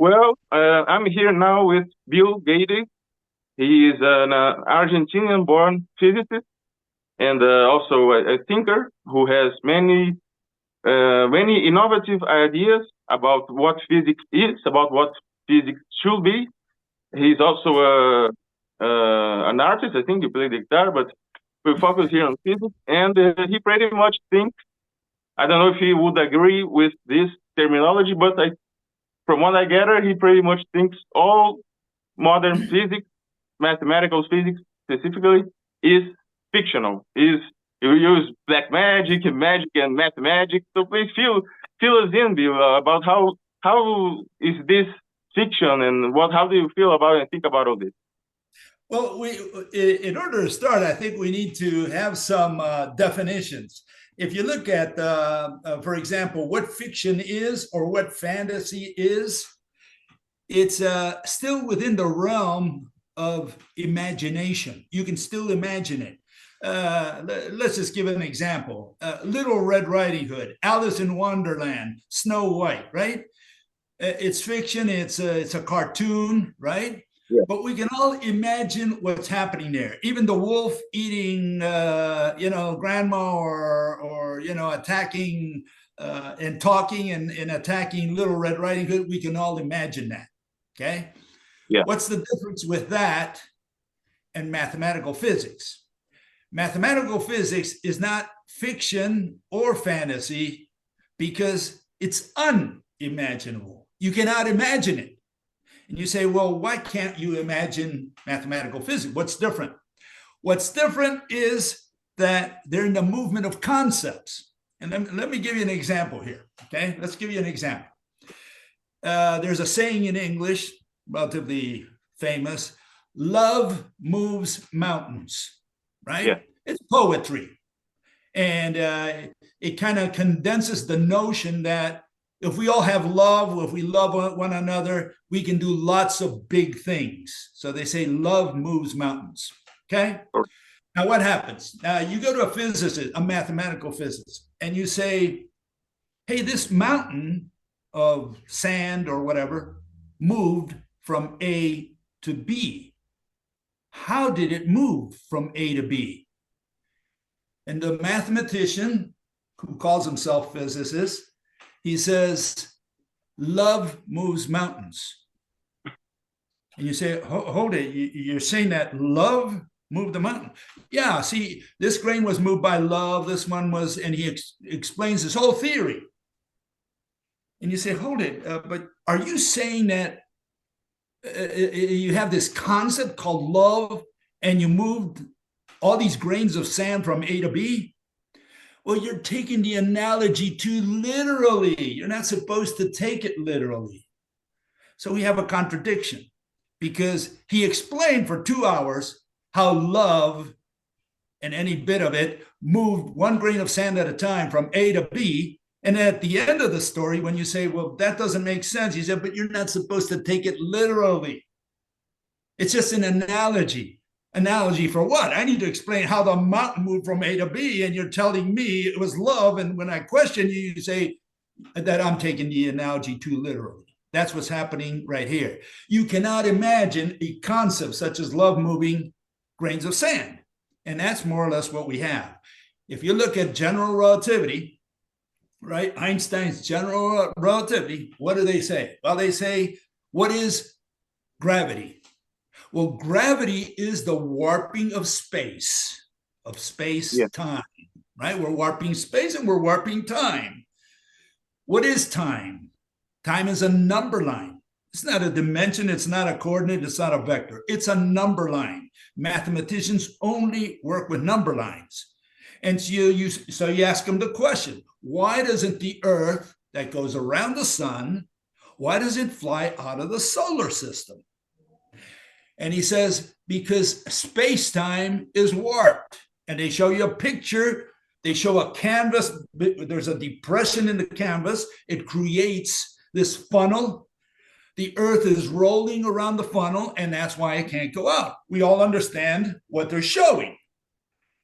Well, I'm here now with Bill Gaede. He is an Argentinian-born physicist and also a thinker who has many innovative ideas about what physics is, about what physics should be. He's also an artist. I think he plays the guitar, but we focus here on physics. And he pretty much thinks, I don't know if he would agree with this terminology, but from what I gather, he pretty much thinks all modern physics, mathematical physics specifically, is fictional. Is you use black magic and math magic. So please fill us in, Bill, about how is this fiction and how do you feel about it and think about all this? Well, in order to start, I think we need to have some definitions. If you look at, for example, what fiction is or what fantasy is, it's still within the realm of imagination. You can still imagine it. Let's just give an example. Little Red Riding Hood, Alice in Wonderland, Snow White, right? It's fiction, it's a cartoon, right? Yeah. But we can all imagine what's happening there. Even the wolf eating, grandma or attacking and talking and attacking Little Red Riding Hood. We can all imagine that. Okay. Yeah. What's the difference with that and mathematical physics? Mathematical physics is not fiction or fantasy because it's unimaginable. You cannot imagine it. And you say, well, why can't you imagine mathematical physics? What's different? What's different is that they're in the movement of concepts. And let me give you an example here, okay? Let's give you an example. There's a saying in English, relatively famous, love moves mountains, right? Yeah. It's poetry. And it kind of condenses the notion that if we all have love, if we love one another, we can do lots of big things. So they say love moves mountains. Okay. Now what happens? Now you go to a physicist, a mathematical physicist, and you say, hey, this mountain of sand or whatever moved from A to B. How did it move from A to B? And the mathematician who calls himself physicist, he says, love moves mountains. And you say, hold it, you're saying that love moved the mountain? Yeah, see, this grain was moved by love, this one was, and he explains this whole theory. And you say, hold it, but are you saying that you have this concept called love and you moved all these grains of sand from A to B? Well, you're taking the analogy too literally. You're not supposed to take it literally. So we have a contradiction because he explained for 2 hours how love and any bit of it moved one grain of sand at a time from A to B. And at the end of the story, when you say, well, that doesn't make sense, he said, but you're not supposed to take it literally. It's just an analogy. Analogy for what? I need to explain how the mountain moved from A to B, and you're telling me it was love. And when I question you, you say that I'm taking the analogy too literally. That's what's happening right here. You cannot imagine a concept such as love moving grains of sand. And that's more or less what we have. If you look at general relativity, right? Einstein's general relativity, what do they say? Well, they say, what is gravity? Well, gravity is the warping of space, time, right? We're warping space and we're warping time. What is time? Time is a number line. It's not a dimension. It's not a coordinate. It's not a vector. It's a number line. Mathematicians only work with number lines. And so you ask them the question, why doesn't the Earth that goes around the sun, why does it fly out of the solar system? And he says, because space-time is warped. And they show you a picture. They show a canvas. There's a depression in the canvas. It creates this funnel. The Earth is rolling around the funnel, and that's why it can't go out. We all understand what they're showing.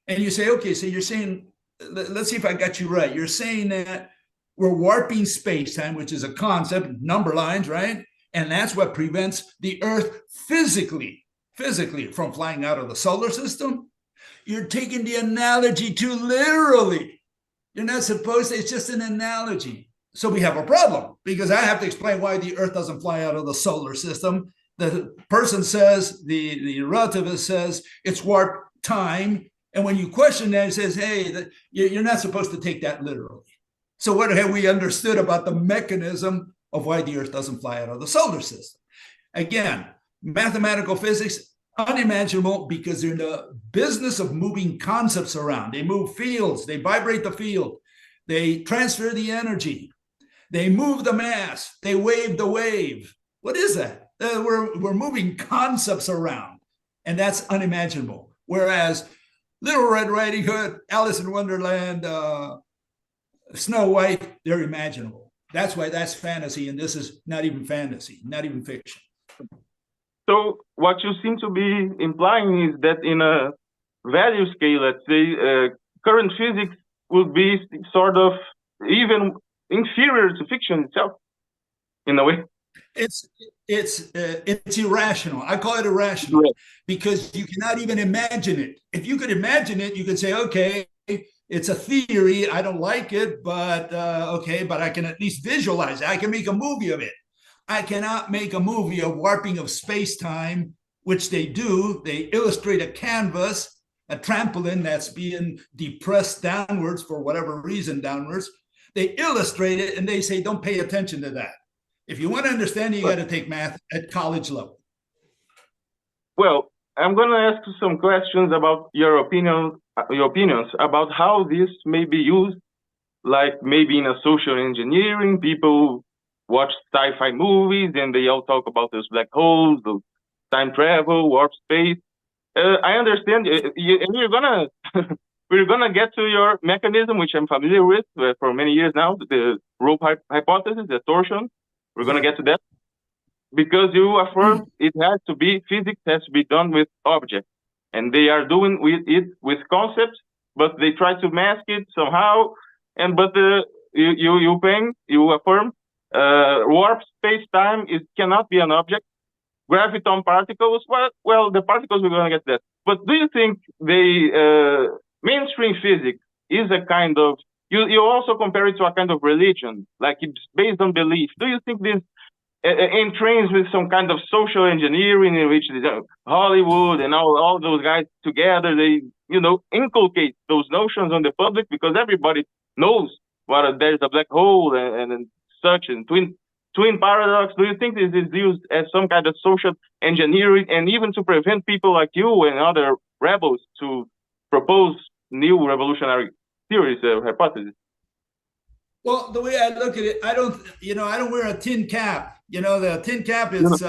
And you say, okay, so you're saying, let's see if I got you right. You're saying that we're warping space-time, which is a concept, number lines, right? And that's what prevents the Earth physically from flying out of the solar system. You're taking the analogy too literally. You're not supposed to, it's just an analogy. So we have a problem because I have to explain why the Earth doesn't fly out of the solar system. The person says, the relativist says, it's warp time. And when you question that, it says, hey, you're not supposed to take that literally. So what have we understood about the mechanism of why the Earth doesn't fly out of the solar system? Again, mathematical physics, unimaginable because they're in the business of moving concepts around. They move fields, they vibrate the field, they transfer the energy, they move the mass, they wave the wave. What is that? We're moving concepts around, and that's unimaginable. Whereas Little Red Riding Hood, Alice in Wonderland, Snow White, they're imaginable. That's why that's fantasy, and this is not even fantasy, not even fiction. So what you seem to be implying is that in a value scale, let's say, current physics would be sort of even inferior to fiction itself, in a way. It's irrational. I call it irrational because you cannot even imagine it. If you could imagine it, you could say, okay, it's a theory. I don't like it, but okay, but I can at least visualize it. I can make a movie of it. I cannot make a movie of warping of space-time, which they do. They illustrate a canvas, a trampoline that's being depressed downwards for whatever reason downwards. They illustrate it and they say, don't pay attention to that. If you want to understand it, you got to take math at college level. Well, I'm going to ask you some questions about your opinions about how this may be used, like maybe in a social engineering. People watch sci-fi movies and they all talk about those black holes, the time travel, warp space. I understand, and we're gonna get to your mechanism, which I'm familiar with for many years now, the rope hypothesis, the torsion. We're gonna get to that because you affirm physics has to be done with objects, and they are doing it with concepts, but they try to mask it somehow. You affirm warp space-time cannot be an object. Graviton particles, well, the particles, we're going to get to that. But do you think mainstream physics is a kind of, you also compare it to a kind of religion, like it's based on belief. Do you think this entrains with some kind of social engineering in which Hollywood and all those guys together, they, inculcate those notions on the public because everybody knows there's a black hole and such, and twin paradox? Do you think this is used as some kind of social engineering, and even to prevent people like you and other rebels to propose new revolutionary theories or hypotheses? Well, the way I look at it, I don't wear a tin cap. The tin cap is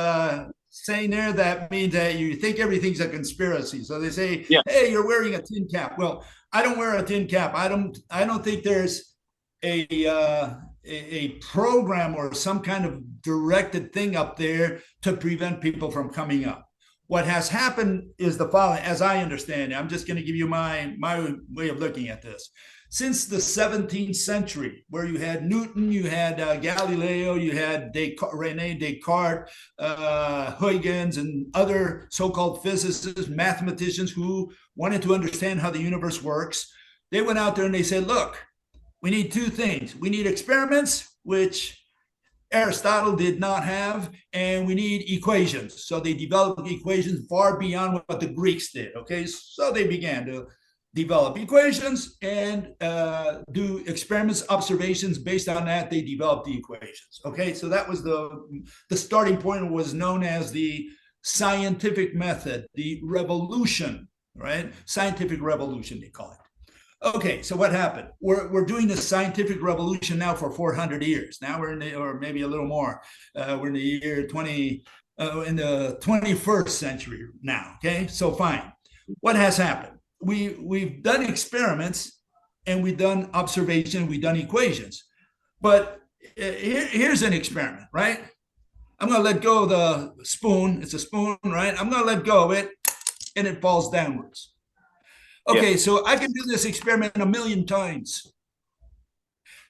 saying there that means that you think everything's a conspiracy. So they say, hey, you're wearing a tin cap. Well, I don't wear a tin cap. I don't think there's a program or some kind of directed thing up there to prevent people from coming up. What has happened is the following, as I understand it. I'm just going to give you my way of looking at this. Since the 17th century, where you had Newton, you had Galileo, you had René Descartes, Huygens, and other so-called physicists, mathematicians who wanted to understand how the universe works, they went out there and they said, look, we need two things. We need experiments, which Aristotle did not have, and we need equations. So they developed equations far beyond what the Greeks did, okay? So they began to develop equations and do experiments, observations. Based on that, they developed the equations, okay? So that was the starting point, was known as the scientific method, the revolution, right? Scientific revolution, they call it. Okay, so what happened? We're doing the scientific revolution now for 400 years. Now we're or maybe a little more. We're in the year in the 21st century now. Okay, so fine. What has happened? We've done experiments and we've done observation. We've done equations. But here's an experiment, right? I'm going to let go of the spoon. It's a spoon, right? I'm going to let go of it, and it falls downwards. Okay, so I can do this experiment 1 million times.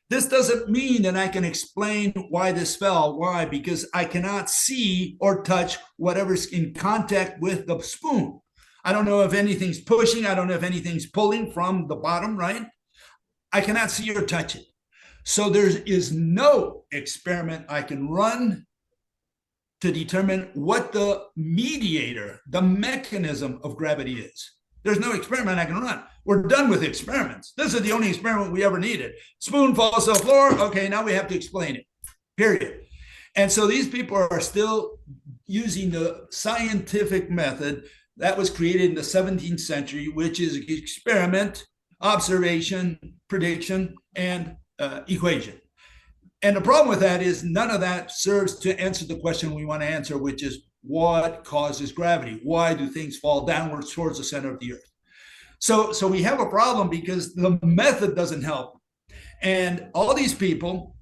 This doesn't mean that I can explain why this fell. Why? Because I cannot see or touch whatever's in contact with the spoon. I don't know if anything's pushing. I don't know if anything's pulling from the bottom, right? I cannot see or touch it. So there is no experiment I can run to determine what the mediator, the mechanism of gravity is. There's no experiment I can run. We're done with experiments. This is the only experiment we ever needed. Spoon falls to the floor. Okay, now we have to explain it, period. And so these people are still using the scientific method that was created in the 17th century, which is experiment, observation, prediction, and equation. And the problem with that is none of that serves to answer the question we want to answer, which is what causes gravity? Why do things fall downwards towards the center of the earth? So we have a problem because the method doesn't help. And all these people,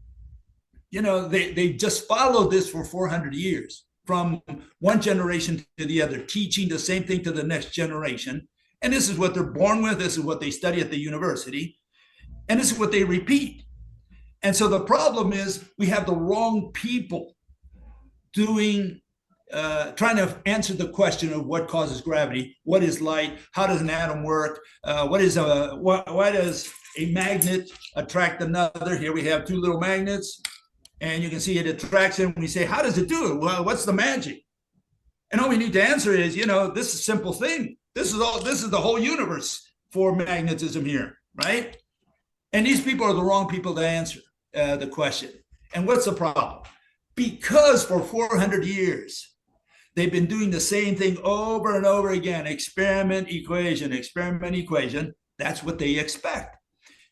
they just followed this for 400 years, from one generation to the other, teaching the same thing to the next generation. And this is what they're born with. This is what they study at the university. And this is what they repeat. And so the problem is we have the wrong people trying to answer the question of what causes gravity, what is light, how does an atom work, why does a magnet attract another? Here we have two little magnets, and you can see it attracts them. We say, how does it do it? Well, what's the magic? And all we need to answer is, this is a simple thing. This is the whole universe for magnetism here, right? And these people are the wrong people to answer the question. And what's the problem? Because for 400 years, they've been doing the same thing over and over again. Experiment, equation, experiment, equation. That's what they expect.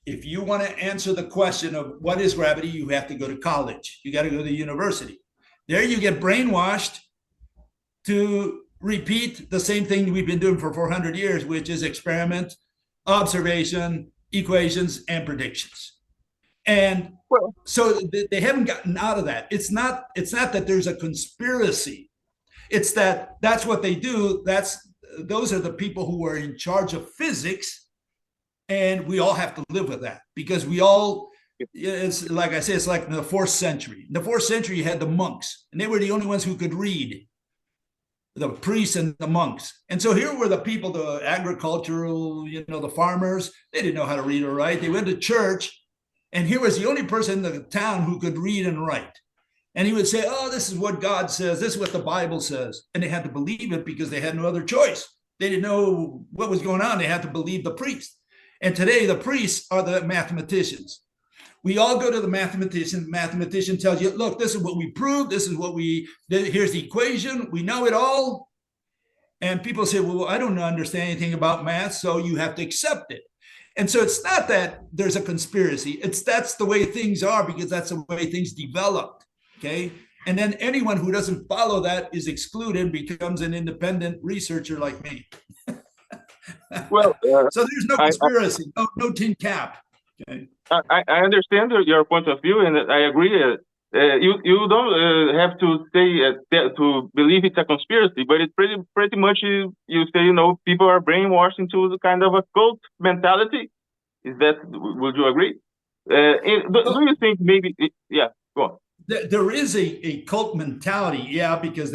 If you want to answer the question of what is gravity, you have to go to college. You got to go to the university. There you get brainwashed to repeat the same thing we've been doing for 400 years, which is experiment, observation, equations, and predictions. And so they haven't gotten out of that. It's not that there's a conspiracy. It's that's what they do. Those are the people who are in charge of physics, and we all have to live with that because it's like I say, it's like in the 4th century. In the 4th century, you had the monks, and they were the only ones who could read, the priests and the monks. And so here were the people, the agricultural, the farmers. They didn't know how to read or write. They went to church, and here was the only person in the town who could read and write. And he would say, oh, this is what God says. This is what the Bible says. And they had to believe it because they had no other choice. They didn't know what was going on. They had to believe the priest. And today the priests are the mathematicians. We all go to the mathematician. The mathematician tells you, look, this is what we proved. Here's the equation. We know it all. And people say, well, I don't understand anything about math, so you have to accept it. And so it's not that there's a conspiracy. That's the way things are because that's the way things developed. Okay. And then anyone who doesn't follow that is excluded and becomes an independent researcher like me. Well, so there's no conspiracy, no tin cap. Okay. I understand your point of view, and I agree. You don't have to say to believe it's a conspiracy, but it's pretty much you say people are brainwashed into the kind of a cult mentality. Would you agree? Do you think maybe? Yeah, go on. There is a cult mentality, yeah, because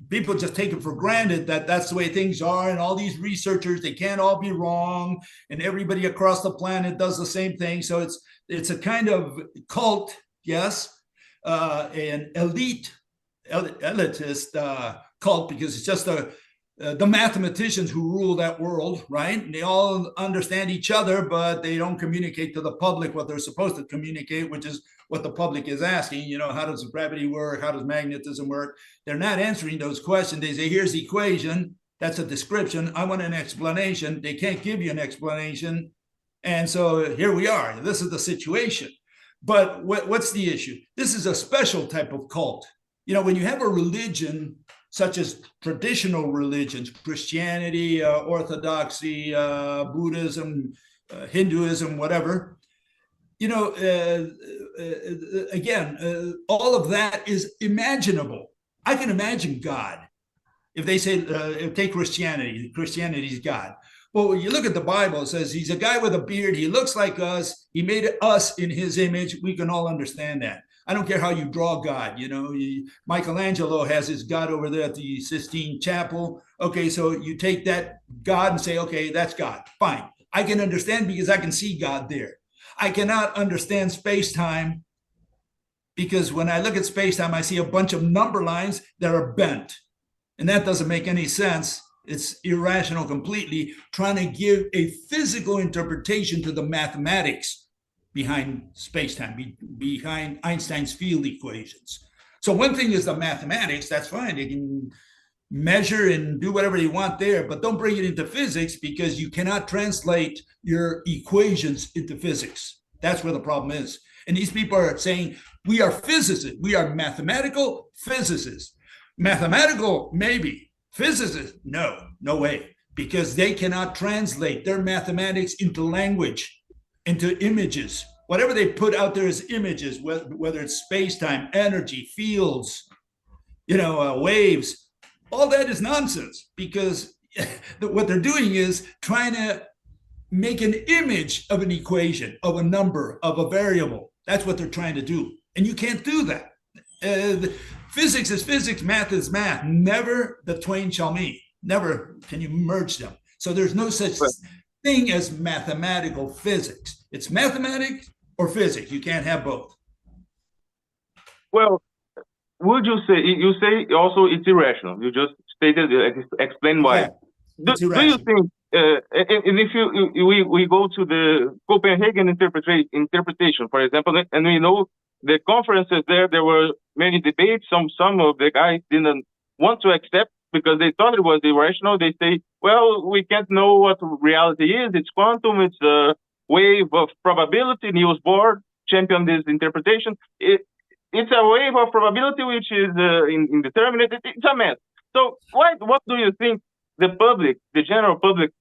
people just take it for granted that that's the way things are, and all these researchers, they can't all be wrong, and everybody across the planet does the same thing. So it's a kind of cult, yes, an elitist cult, because it's just the mathematicians who rule that world, right? And they all understand each other, but they don't communicate to the public what they're supposed to communicate, which is what the public is asking. How does gravity work? How does magnetism work? They're not answering those questions. They say, here's the equation. That's a description. I want an explanation. They can't give you an explanation. And so here we are. This is the situation. But what's the issue? This is a special type of cult. When you have a religion, such as traditional religions, Christianity, Orthodoxy, Buddhism, Hinduism, whatever, again, all of that is imaginable. I can imagine God. If they say, take Christianity, Christianity is God. Well, you look at the Bible, it says he's a guy with a beard. He looks like us. He made us in his image. We can all understand that. I don't care how you draw God. Michelangelo has his God over there at the Sistine Chapel. Okay, so you take that God and say, okay, that's God. Fine. I can understand because I can see God there. I cannot understand space-time because when I look at space-time, I see a bunch of number lines that are bent. And that doesn't make any sense. It's irrational completely, trying to give a physical interpretation to the mathematics behind space-time, behind Einstein's field equations. So one thing is the mathematics, that's fine. They can measure and do whatever they want there, but don't bring it into physics because you cannot translate your equations into physics. That's where the problem is. And these people are saying, we are physicists. We are mathematical physicists. Mathematical, maybe. Physicists, no way. Because they cannot translate their mathematics into language, into images. Whatever they put out there as images, whether it's space-time, energy, fields, waves, all that is nonsense because what they're doing is trying to make an image of an equation, of a number, of a variable. That's what they're trying to do. And you can't do that. Physics is physics, math is math. Never the twain shall meet. Never can you merge them. So there's no such thing as mathematical physics. It's mathematics or physics. You can't have both. Well, would you say also it's irrational? You just stated, explain why. Yeah, do you think, and if we go to the Copenhagen interpretation, for example, and we know the conferences there were many debates. Some of the guys didn't want to accept because they thought it was irrational. They say, well, we can't know what reality is. It's quantum. It's a wave of probability. Niels Bohr championed this interpretation. It's a wave of probability which is indeterminate. It's a mess. So what do you think the public, the general public,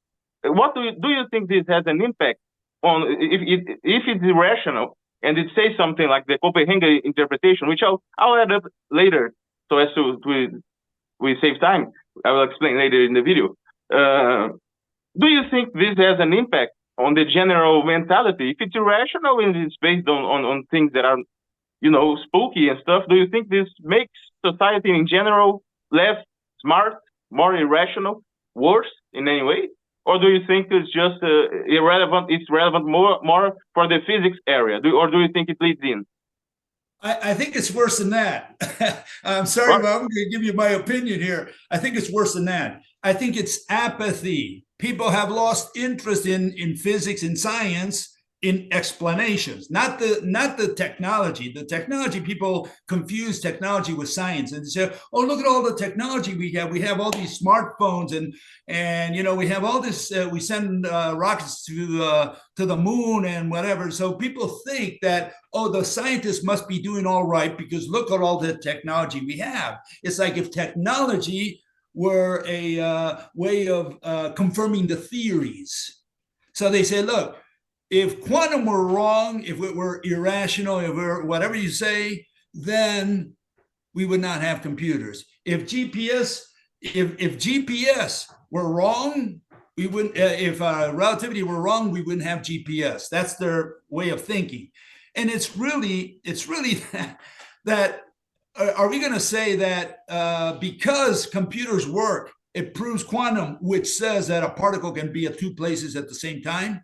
what do you think this has an impact on if it's irrational and it says something like the Copenhagen interpretation, which I'll add up later so as to we save time. I will explain later in the video. Do you think this has an impact on the general mentality? If it's irrational and it's based on things that are spooky and stuff, do you think this makes society in general less smart, more irrational, worse in any way? Or do you think it's just irrelevant? It's relevant more for the physics area, or do you think it leads in? I think it's worse than that. I'm sorry, but I'm going to give you my opinion here. I think it's worse than that. I think it's apathy. People have lost interest in physics and science, in explanations, not the technology. The technology, people confuse technology with science and say, oh, look at all the technology we have. We have all these smartphones and we have all this, we send rockets to the moon and whatever. So people think that, oh, the scientists must be doing all right because look at all the technology we have. It's like if technology were a way of confirming the theories. So they say, look, if quantum were wrong, if it were irrational, if it were whatever you say, then we would not have computers. If GPS were wrong, we wouldn't. If relativity were wrong, we wouldn't have GPS. That's their way of thinking, and it's really that. Are we going to say that because computers work, it proves quantum, which says that a particle can be at two places at the same time?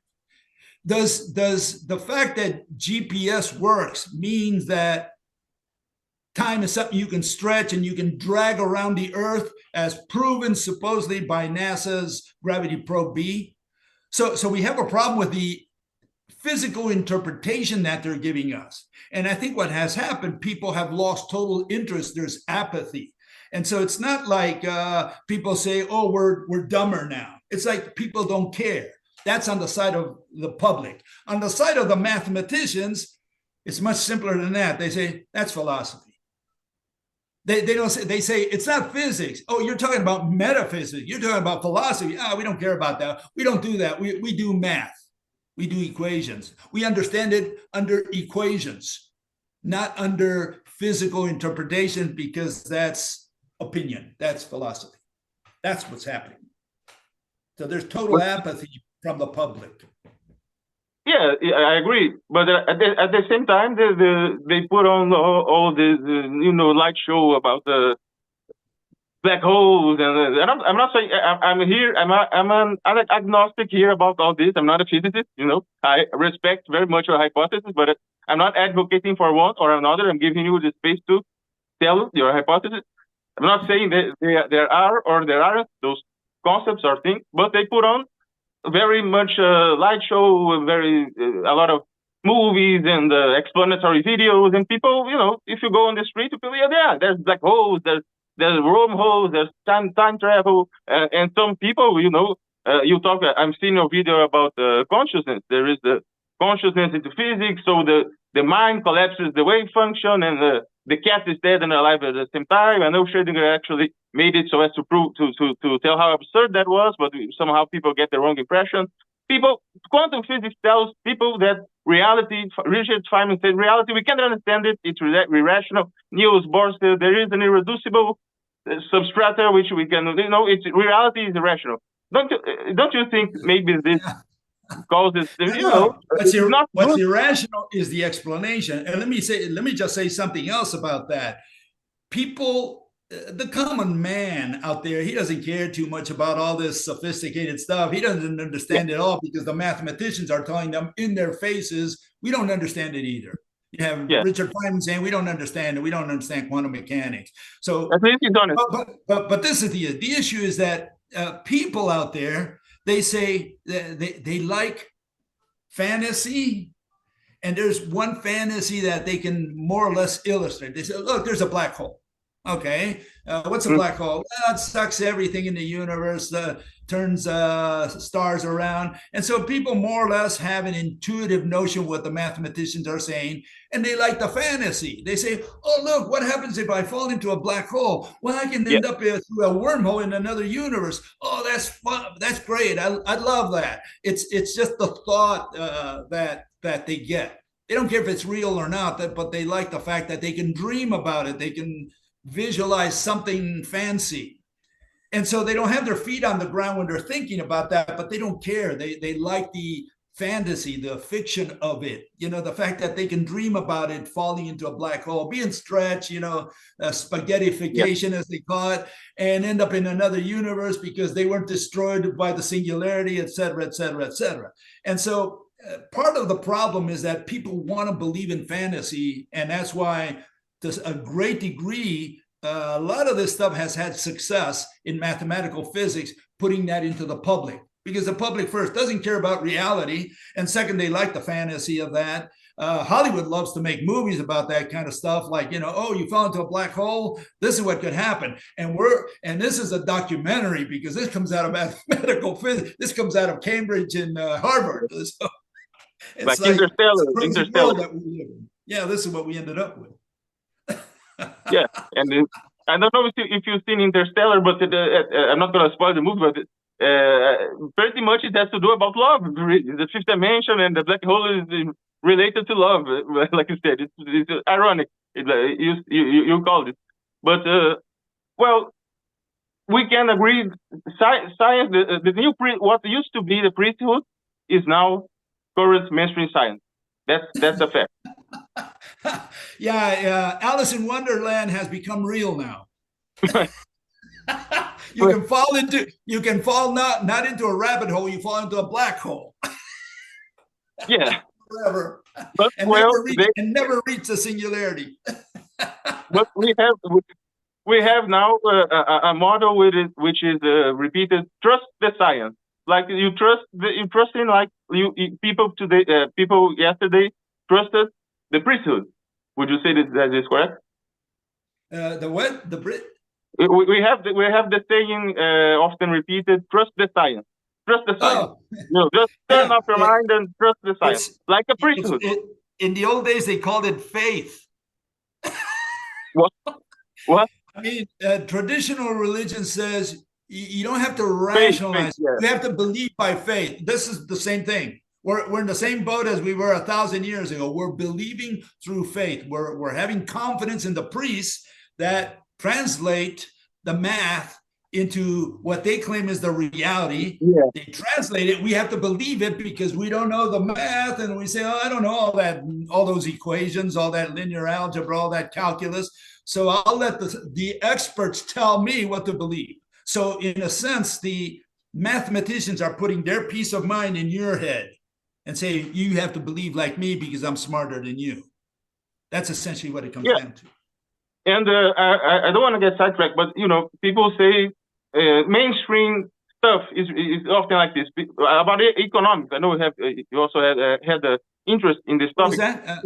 Does the fact that GPS works means that time is something you can stretch and you can drag around the Earth, as proven supposedly by NASA's Gravity Probe B? So we have a problem with the physical interpretation that they're giving us. And I think what has happened, people have lost total interest. There's apathy. And so it's not like people say, oh, we're dumber now. It's like people don't care. That's on the side of the public. On the side of the mathematicians, it's much simpler than that. They say, that's philosophy. They don't say, they say, it's not physics. Oh, you're talking about metaphysics. You're talking about philosophy. We don't care about that. We don't do that. We do math. We do equations. We understand it under equations, not under physical interpretation, because that's opinion. That's philosophy. That's what's happening. So there's total apathy from the public. Yeah, I agree. But at the same time, they put on all this, light show about the black holes, and I'm not saying I'm here. I'm an agnostic here about all this. I'm not a physicist. I respect very much your hypothesis, but I'm not advocating for one or another. I'm giving you the space to tell your hypothesis. I'm not saying that there are or there aren't those concepts or things, but they put on very much light show, a lot of movies and explanatory videos, and people, if you go on the street, people, yeah, there's black holes, there's wormholes, there's time travel, and some people, you talk. I'm seeing your video about consciousness. There is the consciousness into physics, so the mind collapses the wave function, and the cat is dead and alive at the same time. I know Schrödinger actually made it so as to prove to tell how absurd that was, but somehow people get the wrong impression. Quantum physics tells people that reality. Richard Feynman said reality, we can't understand it. It's irrational. Niels Bohr said there is an irreducible substrata which we can. It's reality is irrational. Don't you think maybe this causes what's irrational is the explanation. And let me just say something else about that. People, the common man out there, he doesn't care too much about all this sophisticated stuff. He doesn't understand it all because the mathematicians are telling them in their faces, we don't understand it either. You have Richard Feynman saying we don't understand it. We don't understand quantum mechanics. So, but this is the issue is that people out there, they say they like fantasy, and there's one fantasy that they can more or less illustrate. They say, look, there's a black hole. Okay, what's a black hole? Well, it sucks everything in the universe, turns stars around. And so people more or less have an intuitive notion of what the mathematicians are saying, and they like the fantasy. They say, oh, look, what happens if I fall into a black hole? Well, I can end up through a wormhole in another universe. Oh, that's fun. That's great. I love that. It's just the thought that they get. They don't care if it's real or not, but they like the fact that they can dream about it. They can visualize something fancy. And so they don't have their feet on the ground when they're thinking about that, but they don't care. They like the fantasy, the fiction of it, the fact that they can dream about it falling into a black hole, being stretched, spaghettification as they call it, and end up in another universe because they weren't destroyed by the singularity, et cetera, et cetera, et cetera. And so part of the problem is that people want to believe in fantasy, and that's why to a great degree, a lot of this stuff has had success in mathematical physics, putting that into the public, because the public first doesn't care about reality, and second, they like the fantasy of that. Hollywood loves to make movies about that kind of stuff, like, oh, you fell into a black hole, this is what could happen. And this is a documentary because this comes out of mathematical physics, this comes out of Cambridge and Harvard. So it's like Interstellar. That we live in. Yeah, this is what we ended up with. Yeah, and I don't know if you've seen Interstellar, but I'm not going to spoil the movie, but pretty much it has to do about love. The fifth dimension and the black hole is related to love, like you said. It's ironic. You called it, but well, we can agree. Science, the new what used to be the priesthood is now current mainstream science. That's a fact. Yeah, Alice in Wonderland has become real now. You can fall not into a rabbit hole, you fall into a black hole. Yeah. Forever. But never reach the singularity. But we have now a model which is repeated: trust the science. Like you trust in, like people yesterday trusted the priesthood. Would you say that is correct? The what? The Brit? We have the saying often repeated: trust the science. Trust the science. Just turn off your mind and trust the science, like a priesthood. In the old days, they called it faith. What? I mean, traditional religion says you don't have to rationalize. Faith, you have to believe by faith. This is the same thing. We're in the same boat as we were 1,000 years ago. We're believing through faith. We're having confidence in the priests that translate the math into what they claim is the reality. Yeah. They translate it. We have to believe it because we don't know the math, and we say, "Oh, I don't know all that, all those equations, all that linear algebra, all that calculus." So I'll let the experts tell me what to believe. So in a sense, the mathematicians are putting their peace of mind in your head and say, "You have to believe like me because I'm smarter than you." That's essentially what it comes down to. And I don't want to get sidetracked, but people say mainstream stuff is often like this about economics. I know you also had interest in this topic. What was that?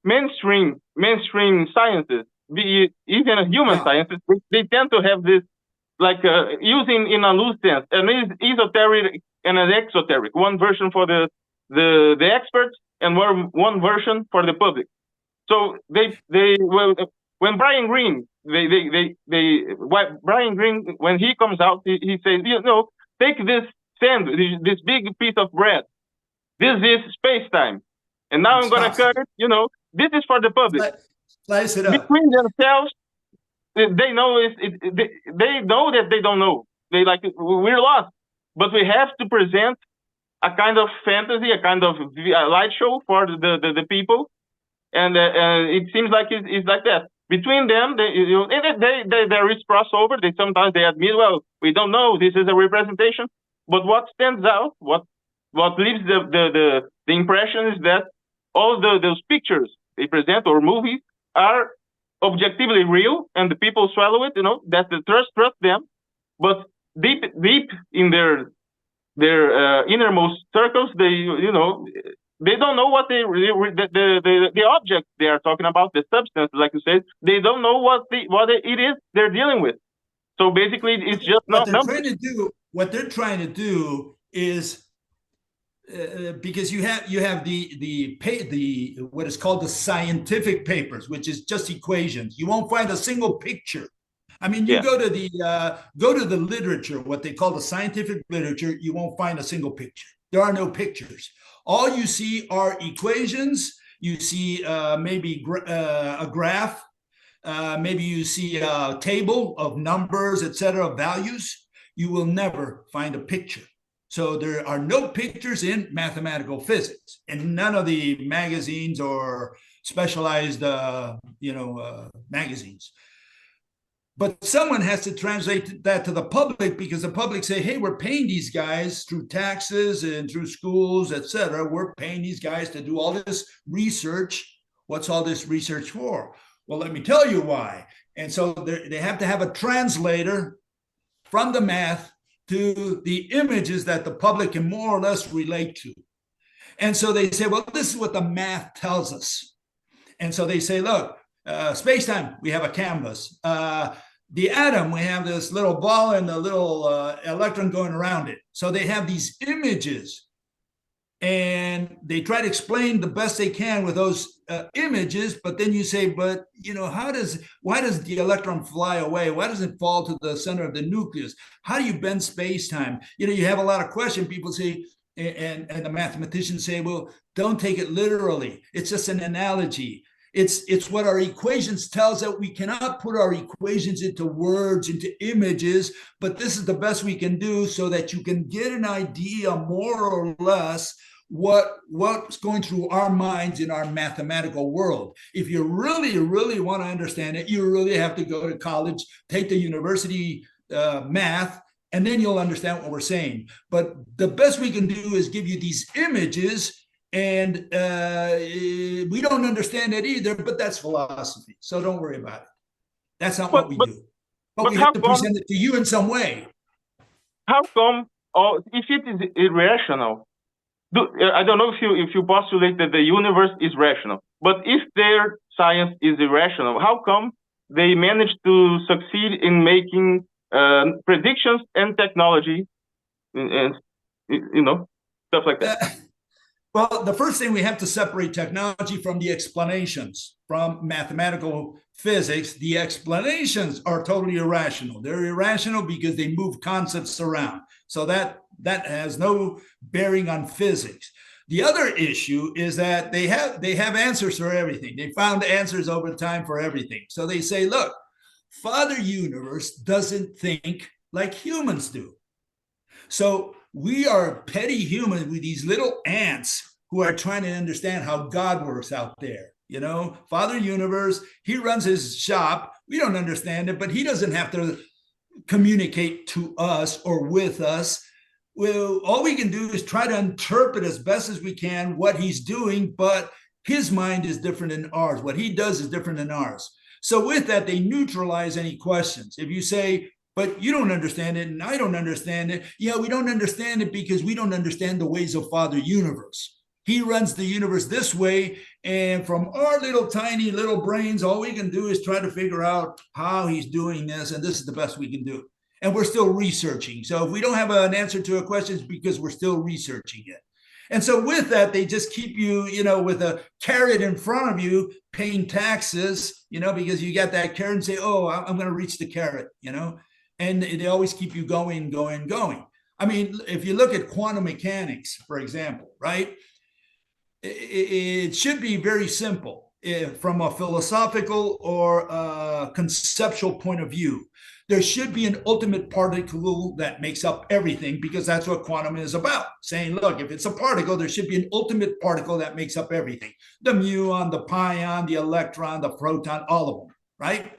Mainstream sciences, even human sciences, they tend to have this like using in a loose sense an esoteric and an exoteric. One version for the experts and one version for the public. So when Brian Greene, Brian Greene, when he comes out, he says, take this sandwich, this big piece of bread. This is space-time. And now I'm going to cut it. This is for the public. Slice it up. Between themselves, they know they know that they don't know. We're lost. But we have to present a kind of fantasy, a kind of light show for the people. And it seems like it's like that. Between them, there is crossover. Sometimes they admit, well, we don't know. This is a representation. But what stands out, what leaves the impression is that all those pictures they present or movies are objectively real, and the people swallow it. That the trust them. But deep in their innermost circles, they don't know what the object they are talking about, the substance, like you said. They don't know what it is they're dealing with. So basically, it's just not numbers. What they're trying to do is because you have the what is called the scientific papers, which is just equations. You won't find a single picture. I mean, you go to the literature, what they call the scientific literature. You won't find a single picture. There are no pictures. All you see are equations. You see maybe a graph. Maybe you see a table of numbers, etc., values. You will never find a picture. So there are no pictures in mathematical physics, and none of the magazines or specialized, magazines. But someone has to translate that to the public, because the public say, hey, we're paying these guys through taxes and through schools, etc. We're paying these guys to do all this research. What's all this research for? Well, let me tell you why. And so they have to have a translator from the math to the images that the public can more or less relate to. And so they say, well, this is what the math tells us. And so they say, look, space-time, we have a canvas. The atom, we have this little ball and a little electron going around it. So they have these images, and they try to explain the best they can with those images. But then you say, but why does the electron fly away? Why does it fall to the center of the nucleus? How do you bend space-time? You have a lot of questions. People say, and the mathematicians say, well, don't take it literally. It's just an analogy. It's what our equations tell us, that we cannot put our equations into words, into images, but this is the best we can do so that you can get an idea more or less what's going through our minds in our mathematical world. If you really, really want to understand it, you really have to go to college, take the university math, and then you'll understand what we're saying. But the best we can do is give you these images, and we don't understand it either, but that's philosophy. So don't worry about it. That's not what we do. But we have to present it to you in some way. How come, if it is irrational, I don't know if you postulate that the universe is rational, but if their science is irrational, how come they manage to succeed in making predictions and technology and stuff like that? Well, the first thing, we have to separate technology from the explanations. From mathematical physics, the explanations are totally irrational. They're irrational because they move concepts around. So that has no bearing on physics. The other issue is that they have answers for everything. They found answers over time for everything. So they say, look, Father Universe doesn't think like humans do. So we are petty humans with these little ants who are trying to understand how God works out there. You know, Father Universe, he runs his shop. We don't understand it, but he doesn't have to communicate to us or with us. Well, all we can do is try to interpret as best as we can what he's doing, but his mind is different than ours. What he does is different than ours. So with that, they neutralize any questions. If you say, but you don't understand it and I don't understand it. Yeah, we don't understand it because we don't understand the ways of Father Universe. He runs the universe this way. And from our little tiny little brains, all we can do is try to figure out how he's doing this. And this is the best we can do. And we're still researching. So if we don't have an answer to a question, it's because we're still researching it. And so with that, they just keep you, with a carrot in front of you, paying taxes, because you got that carrot and say, oh, I'm going to reach the carrot, and they always keep you going. I mean, if you look at quantum mechanics, for example, right? It should be very simple from a philosophical or a conceptual point of view. There should be an ultimate particle that makes up everything, because that's what quantum is about. Saying, look, if it's a particle, there should be an ultimate particle that makes up everything. The muon, the pion, the electron, the proton, all of them, right?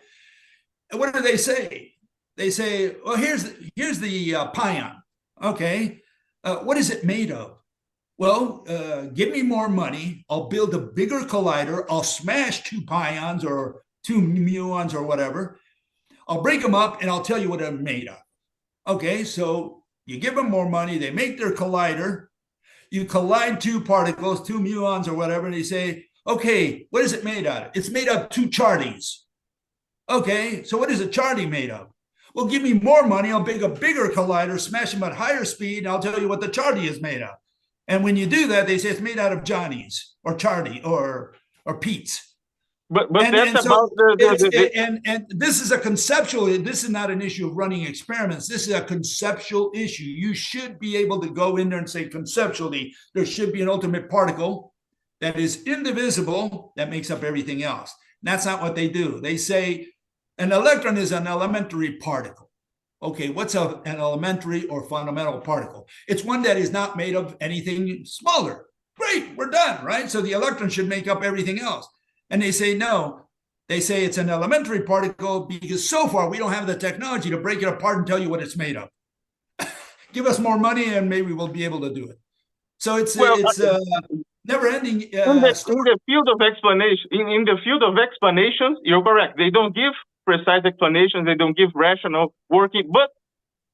And what do they say? They say, well, here's the pion. Okay, what is it made of? Well, give me more money. I'll build a bigger collider. I'll smash 2 pions or 2 muons or whatever. I'll break them up and I'll tell you what I'm made of. Okay, so you give them more money. They make their collider. You collide 2 particles, 2 muons or whatever, and they say, okay, what is it made out of? It's made of 2 charties. Okay, so what is a chartie made of? Well, give me more money. I'll make a bigger collider, smash them at higher speed, and I'll tell you what the chartie is made of. And when you do that, they say it's made out of Johnnies or Charlie or Pete's. But that's about and this is a conceptual. This is not an issue of running experiments. This is a conceptual issue. You should be able to go in there and say conceptually there should be an ultimate particle that is indivisible that makes up everything else. And that's not what they do. They say an electron is an elementary particle. Okay, what's an elementary or fundamental particle? It's one that is not made of anything smaller. Great, we're done, right? So the electron should make up everything else. And they say, no, they say it's an elementary particle because so far we don't have the technology to break it apart and tell you what it's made of. Give us more money and maybe we'll be able to do it. So it's never ending. In the field of explanation, in the field of explanations, you're correct. They don't give precise explanations. They don't give rational working. But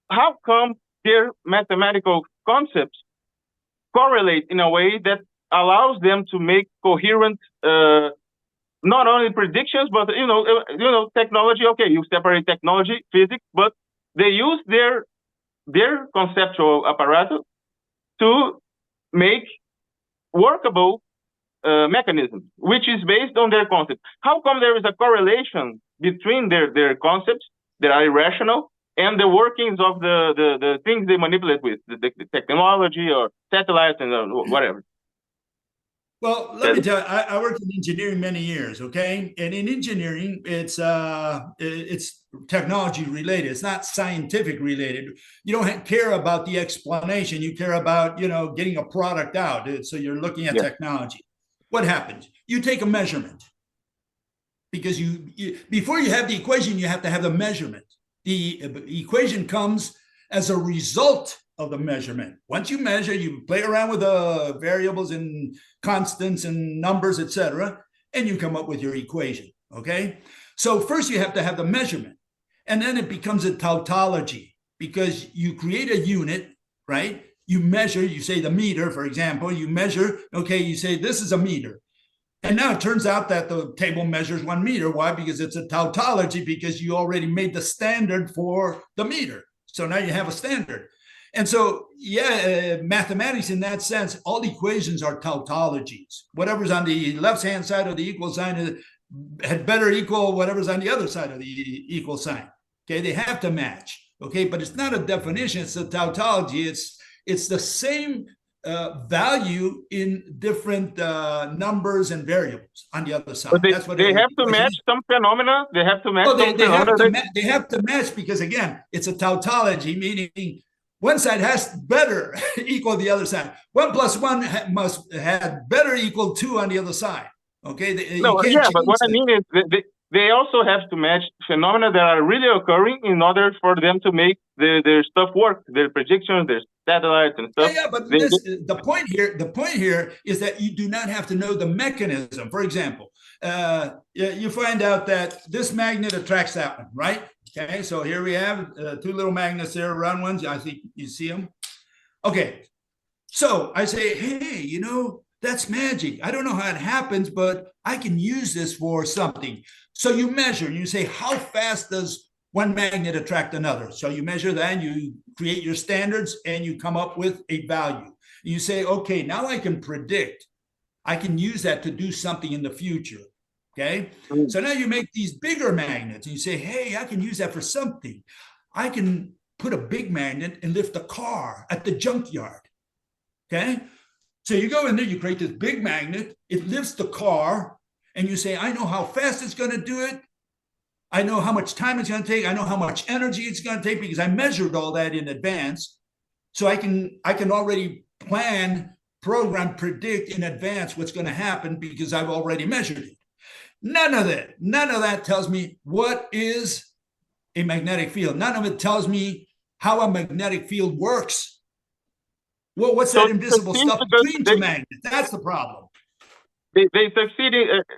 how come their mathematical concepts correlate in a way that allows them to make coherent not only predictions, but technology. Okay, you separate technology, physics, but they use their conceptual apparatus to make workable mechanisms, which is based on their concept. How come there is a correlation between their concepts that are irrational and the workings of the things they manipulate with, the technology or satellites and whatever? Well, let me tell you, I worked in engineering many years, okay? And in engineering, it's technology related. It's not scientific related. You don't care about the explanation. You care about, getting a product out. So you're looking at technology. What happens? You take a measurement. Because you before you have the equation, you have to have the measurement. The equation comes as a result of the measurement. Once you measure, you play around with the variables and constants and numbers, etc., and you come up with your equation, okay? So first you have to have the measurement, and then it becomes a tautology, because you create a unit, right? You measure, you say the meter, for example, you measure, okay, you say this is a meter. And now it turns out that the table measures 1 meter. Why? Because it's a tautology, because you already made the standard for the meter. So now you have a standard. And so, mathematics in that sense, all equations are tautologies. Whatever's on the left-hand side of the equal sign had better equal whatever's on the other side of the equal sign. Okay, they have to match. Okay, but it's not a definition, it's a tautology. It's the same value in different numbers and variables on the other side. But That's what they have to match some phenomena. They have to match some phenomena. They have to match because, again, it's a tautology, meaning one side has better equal the other side. 1 + 1 must have better equal 2 on the other side. Okay? But what I mean is they also have to match phenomena that are really occurring in order for them to make their stuff work, their predictions, their satellites and stuff. But the point here is that you do not have to know the mechanism. For example, you find out that this magnet attracts that one, right? Okay, so here we have 2 little magnets there, round ones. I think you see them. Okay, so I say, hey, that's magic. I don't know how it happens, but I can use this for something. So you measure and you say, how fast does one magnet attract another? So you measure that and you create your standards and you come up with a value. You say, okay, now I can predict. I can use that to do something in the future. Okay. So now you make these bigger magnets and you say, hey, I can use that for something. I can put a big magnet and lift a car at the junkyard. Okay. So you go in there, you create this big magnet, it lifts the car, and you say, I know how fast it's going to do it. I know how much time it's going to take. I know how much energy it's going to take because I measured all that in advance. So I can already plan, program, predict in advance what's going to happen because I've already measured it. None of that tells me what is a magnetic field. None of it tells me how a magnetic field works. Well, what's that invisible stuff between two magnets? That's the problem. They succeed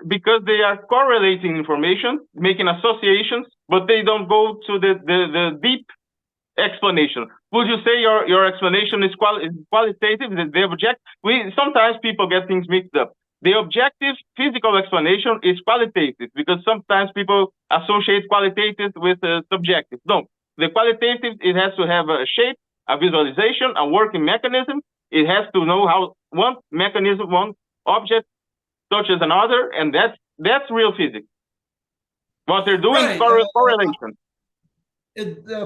because they are correlating information, making associations, but they don't go to the deep explanation. Would you say your explanation is qualitative? The object? Sometimes people get things mixed up. The objective physical explanation is qualitative because sometimes people associate qualitative with subjective. No, the qualitative, it has to have a shape, a visualization, a working mechanism. It has to know how one mechanism, one object touches another, and that's real physics. What they're doing is correlation.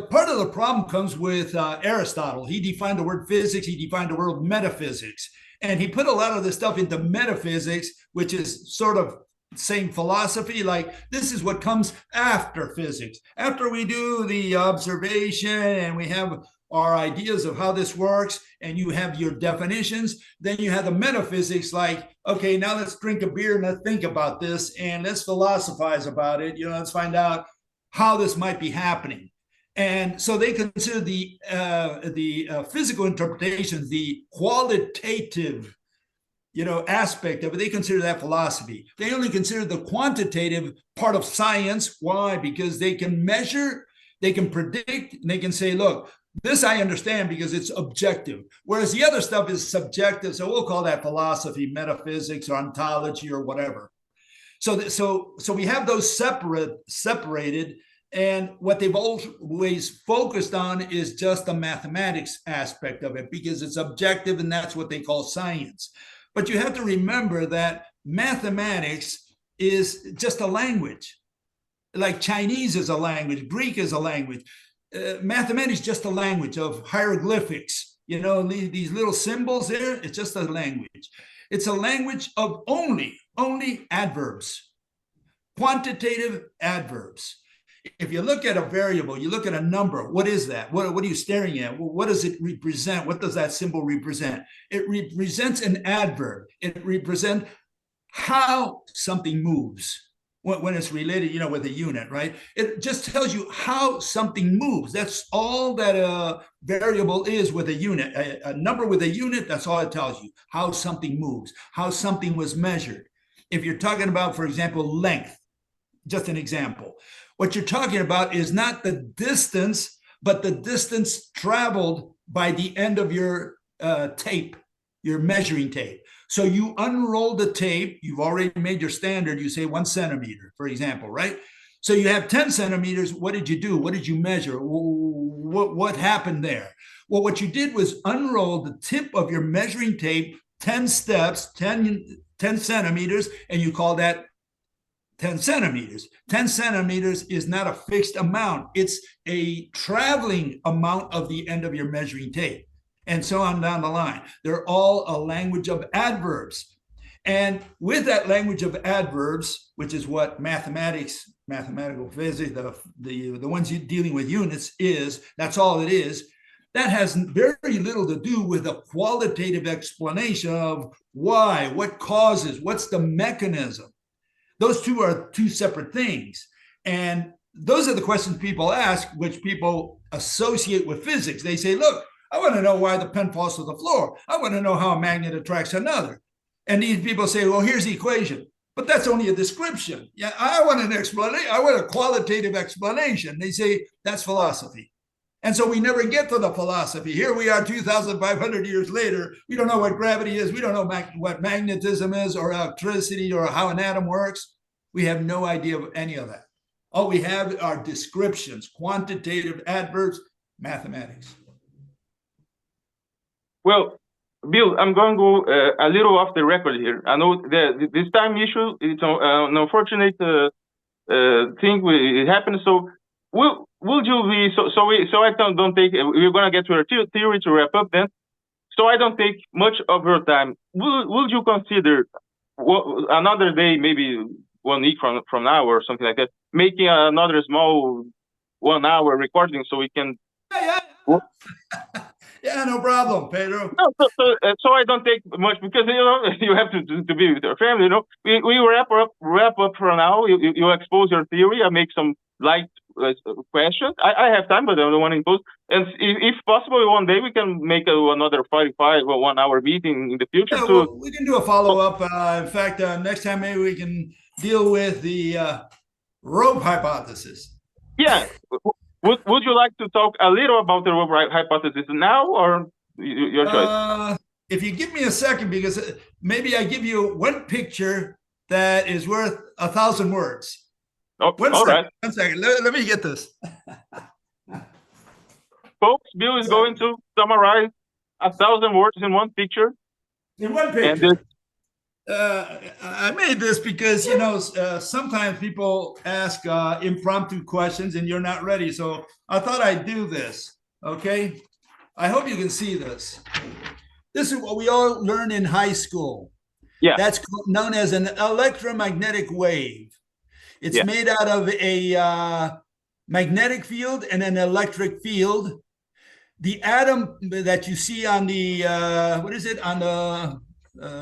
Part of the problem comes with Aristotle. He defined the word physics, he defined the word metaphysics, and he put a lot of this stuff into metaphysics, which is sort of same philosophy, like this is what comes after physics. After we do the observation and we have our ideas of how this works and you have your definitions, then you have the metaphysics like, okay, now let's drink a beer and let's think about this and let's philosophize about it. Let's find out how this might be happening. And so they consider the physical interpretations, the qualitative, aspect of it. They consider that philosophy. They only consider the quantitative part of science. Why? Because they can measure, they can predict, and they can say, look, this I understand because it's objective. Whereas the other stuff is subjective. So we'll call that philosophy, metaphysics, or ontology, or whatever. So we have those separated. And what they've always focused on is just the mathematics aspect of it because it's objective and that's what they call science. But you have to remember that mathematics is just a language. Like Chinese is a language, Greek is a language. Mathematics is just a language of hieroglyphics. These little symbols there, it's just a language. It's a language of only adverbs, quantitative adverbs. If you look at a variable, you look at a number, what is that? What are you staring at? What does it represent? What does that symbol represent? It represents an adverb. It represents how something moves when it's related, with a unit, right? It just tells you how something moves. That's all that a variable is with a unit. A number with a unit, that's all it tells you, how something moves, how something was measured. If you're talking about, for example, length, just an example, what you're talking about is not the distance, but the distance traveled by the end of your tape, your measuring tape. So you unroll the tape, you've already made your standard, you say 1 centimeter, for example, right? So you have 10 centimeters, what did you do? What did you measure? What happened there? Well, what you did was unroll the tip of your measuring tape, 10 steps, 10 centimeters, and you call that 10 centimeters. 10 centimeters is not a fixed amount. It's a traveling amount of the end of your measuring tape. and so on down the line. They're all a language of adverbs. And with that language of adverbs, which is what mathematical physics, the ones dealing with units is, that's all it is. That has very little to do with a qualitative explanation of why, what causes, what's the mechanism. Those two are two separate things. And those are the questions people ask, which people associate with physics. They say, look, I want to know why the pen falls to the floor. I want to know how a magnet attracts another. And these people say, well, here's the equation. But that's only a description. Yeah, I want an explanation. I want a qualitative explanation. They say that's philosophy. And so we never get to the philosophy. Here we are 2,500 years later. We don't know what gravity is. We don't know what magnetism is or electricity or how an atom works. We have no idea of any of that. All we have are descriptions, quantitative adverbs, mathematics. Well, Bill, I'm going to go a little off the record here. I know this time issue, it's an unfortunate thing. It happened. So would you be so I don't take, we're going to get to our theory to wrap up then. So I don't take much of your time. Would you consider another day, maybe 1 week from now or something like that, making another small 1 hour recording so we can? Yeah, no problem, Pedro. No, so I don't take much because you have to be with your family. We wrap up for now. You expose your theory. I make some light questions. I have time, but I don't want to impose. And if possible, one day we can make another 45 or 1 hour meeting in the future. Yeah, well, we can do a follow up. In fact, next time maybe we can deal with the rope hypothesis. Yeah. Would you like to talk a little about the rope hypothesis now, or your choice? If you give me a second, because maybe I give you one picture that is worth 1,000 words. Oh, all right. 1 second. Let me get this. Folks, Bill is going to summarize 1,000 words in one picture. In one picture. I made this because, sometimes people ask impromptu questions and you're not ready. So I thought I'd do this. Okay. I hope you can see this. This is what we all learn in high school. Yeah. That's known as an electromagnetic wave. It's made out of a magnetic field and an electric field. The atom that you see on the, what is it? On the,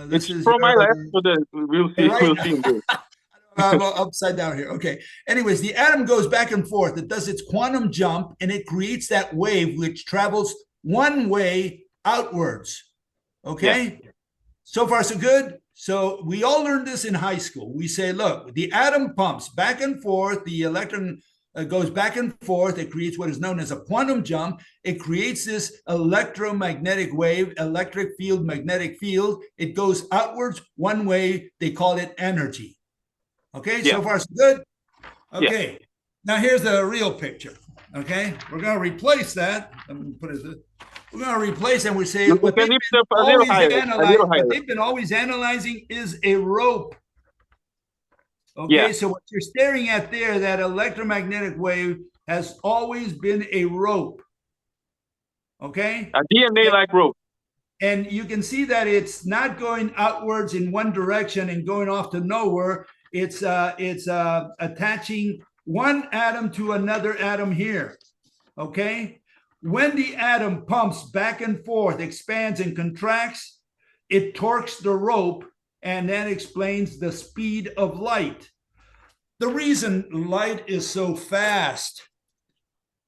this is from my left, so we'll see. Right. We'll see. I'm upside down here. Okay. Anyways, the atom goes back and forth. It does its quantum jump, and it creates that wave which travels one way outwards. Okay. Yeah. So far, so good. So we all learned this in high school. We say, look, the atom pumps back and forth. The electron goes back and forth. It creates what is known as a quantum jump. It creates this electromagnetic wave, electric field, magnetic field. It goes outwards one way. They call it energy. Okay, so far so good. Okay, now here's the real picture. Okay, we're going to replace that. Let me put it this. We're going to replace and we say what they've been always analyzing is a rope. Okay, so what you're staring at there, that electromagnetic wave has always been a rope. Okay? A DNA-like rope. And you can see that it's not going outwards in one direction and going off to nowhere. It's attaching one atom to another atom here. Okay? When the atom pumps back and forth, expands and contracts, it torques the rope, and that explains the speed of light. The reason light is so fast,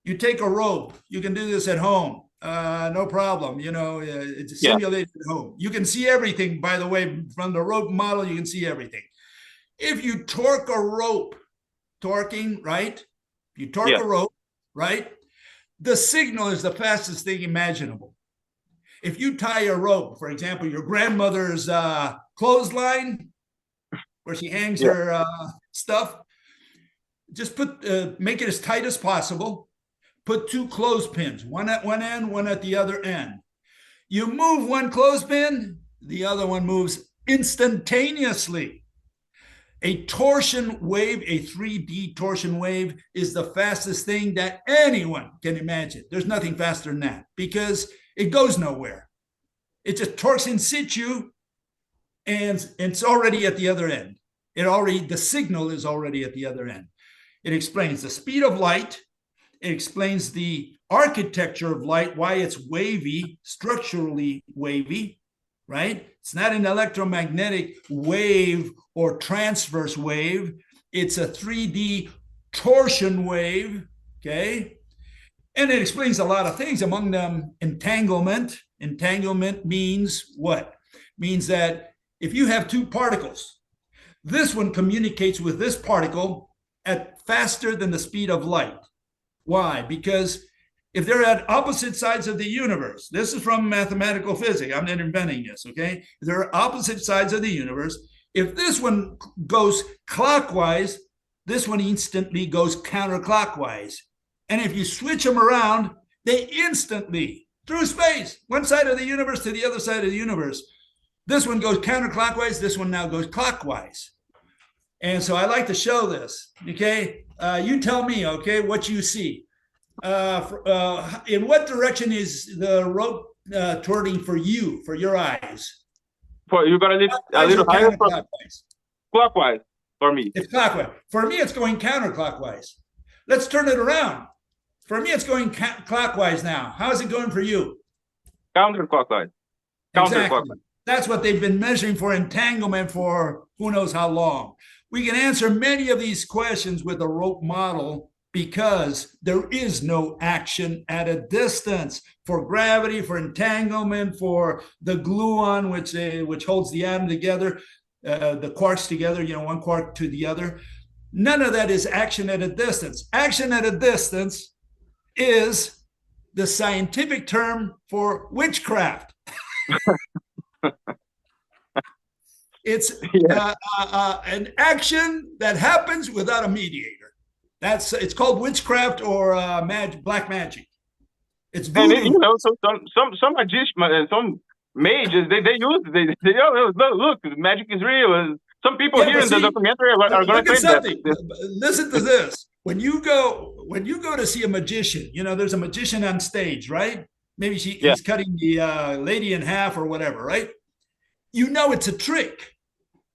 you take a rope, you can do this at home, no problem. It's simulated at home. You can see everything, by the way, from the rope model, you can see everything. If you torque a rope, torquing, right? If you torque a rope, right? The signal is the fastest thing imaginable. If you tie a rope, for example, your grandmother's clothesline, where she hangs her stuff, just make it as tight as possible. Put 2 clothespins, one at one end, one at the other end. You move one clothespin, the other one moves instantaneously. A torsion wave, a 3D torsion wave, is the fastest thing that anyone can imagine. There's nothing faster than that, because It goes nowhere. It just torques in situ, and it's already at the other end. The signal is already at the other end. It explains the speed of light. It explains the architecture of light, why it's wavy, structurally wavy, right? It's not an electromagnetic wave or transverse wave. It's a 3D torsion wave, okay? And it explains a lot of things, among them entanglement. Entanglement means what? Means that if you have two particles, this one communicates with this particle at faster than the speed of light. Why? Because if they're at opposite sides of the universe, this is from mathematical physics, I'm not inventing this, okay? If they're opposite sides of the universe, if this one goes clockwise, this one instantly goes counterclockwise. And if you switch them around, they instantly, through space, one side of the universe to the other side of the universe, this one goes counterclockwise, this one now goes clockwise. And so I like to show this, okay? You tell me, okay, what you see. In what direction is the rope turning for you, for your eyes? You got to lift a little higher. Clockwise for me. It's clockwise. For me, it's going counterclockwise. Let's turn it around. For me, it's going clockwise now. How is it going for you? Counterclockwise. Exactly. That's what they've been measuring for entanglement for who knows how long. We can answer many of these questions with a rope model because there is no action at a distance. For gravity, for entanglement, for the gluon, which holds the atom together, the quarks together, one quark to the other. None of that is action at a distance. Action at a distance is the scientific term for witchcraft. It's an action that happens without a mediator. It's called witchcraft or black magic. It's voodoo. And so some magicians, some mages, they look, magic is real. And some people here in the documentary are going to say that. Listen to this. When you go to see a magician, there's a magician on stage, right? Maybe he's cutting the lady in half or whatever, right? It's a trick.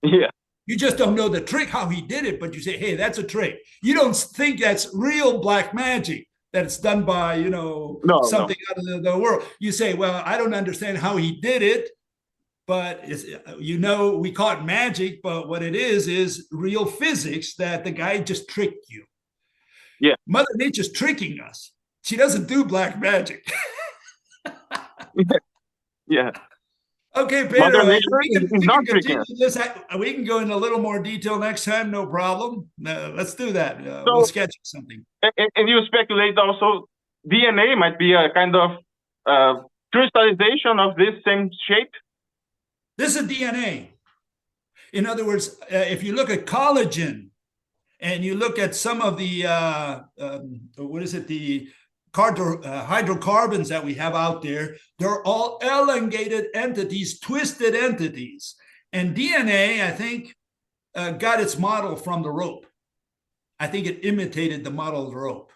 Yeah. You just don't know the trick, how he did it, but you say, hey, that's a trick. You don't think that's real black magic, that it's done by, something out of the world. You say, well, I don't understand how he did it, but we call it magic, but what it is real physics that the guy just tricked you. Yeah. Mother Nature's tricking us. She doesn't do black magic. Yeah. Okay, Pedro, we can go into a little more detail next time, no problem. Let's do that. We'll sketch something. And you speculate also DNA might be a kind of crystallization of this same shape? This is DNA. In other words, if you look at collagen and you look at some of the, the hydrocarbons that we have out there, they're all elongated entities, twisted entities. And DNA, I think, got its model from the rope. I think it imitated the model of the rope.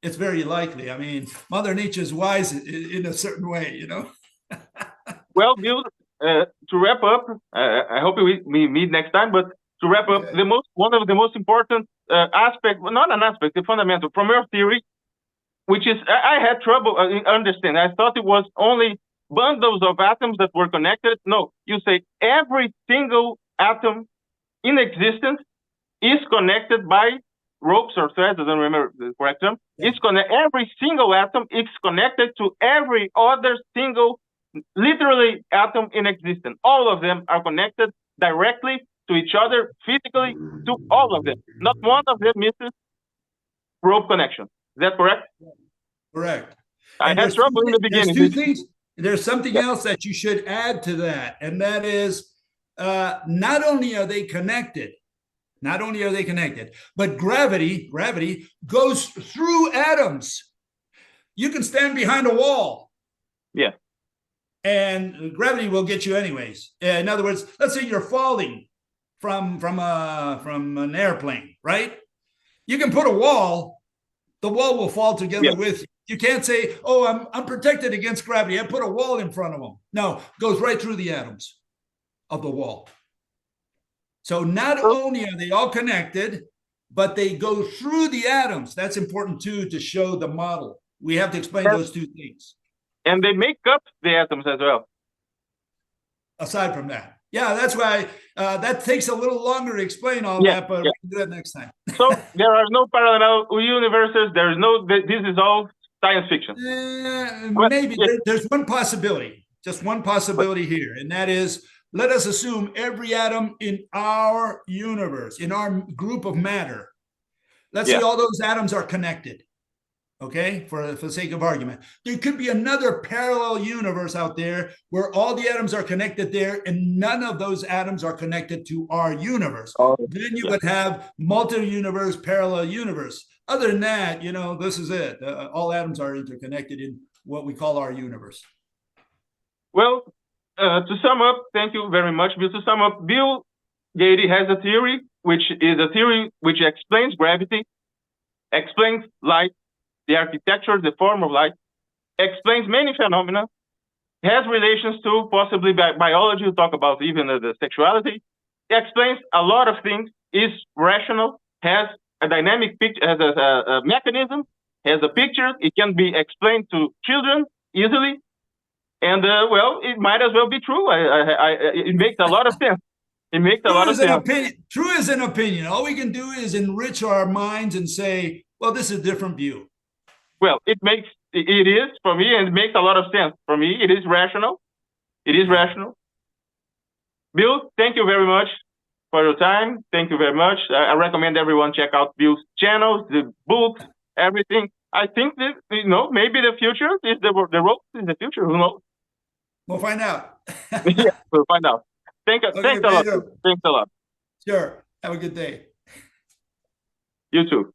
It's very likely. I mean, Mother Nature's wise in a certain way, Well, Bill, to wrap up, I hope we meet next time, but to wrap up, one of the most important aspect, not an aspect, the fundamental from your theory, which is, I had trouble understanding. I thought it was only bundles of atoms that were connected. No, you say every single atom in existence is connected by ropes or threads. I don't remember the correct term. Yeah. Every single atom is connected to every other single, literally, atom in existence. All of them are connected directly to each other, physically, to all of them. Not one of them misses rope connection. Is that correct? Correct. I had trouble in the beginning. There's two things. There's something else that you should add to that, and that is not only are they connected, but gravity goes through atoms. You can stand behind a wall. Yeah. And gravity will get you anyways. In other words, let's say you're falling from an airplane, right? You can put a wall. The wall will fall together with you. You can't say, "Oh, I'm protected against gravity. I put a wall in front of them." No, goes right through the atoms of the wall. So not only are they all connected, but they go through the atoms. That's important too to show the model. We have to explain those two things. And they make up the atoms as well. Aside from that, yeah, that's why that takes a little longer to explain all that, but we can do that next time. So there are no parallel universes. There is no. This is all science fiction. Maybe there's one possibility, just one possibility here, and that is, let us assume every atom in our universe, in our group of matter, let's say all those atoms are connected. Okay, for the sake of argument, there could be another parallel universe out there where all the atoms are connected there and none of those atoms are connected to our universe. Then you would have multi-universe, parallel universe. Other than that, this is it. All atoms are interconnected in what we call our universe. Well, to sum up, thank you very much, Bill. To sum up, Bill Gaede has a theory which explains gravity, explains light, the architecture, the form of light, explains many phenomena, has relations to possibly biology, we'll talk about even the sexuality, explains a lot of things, is rational, has a dynamic picture, has a mechanism, has a picture, it can be explained to children easily, and well, it might as well be true. It makes a lot of sense. It makes a lot of sense. True is an opinion. All we can do is enrich our minds and say, well, this is a different view. Well, it is for me, and it makes a lot of sense. For me, it is rational. It is rational. Bill, thank you very much for your time. Thank you very much. I recommend everyone check out Bill's channels, the books, everything. I think that, maybe the future is the road in the future. Who knows? We'll find out. Yeah, we'll find out. Thanks a lot. Thanks a lot. Sure. Have a good day. You too.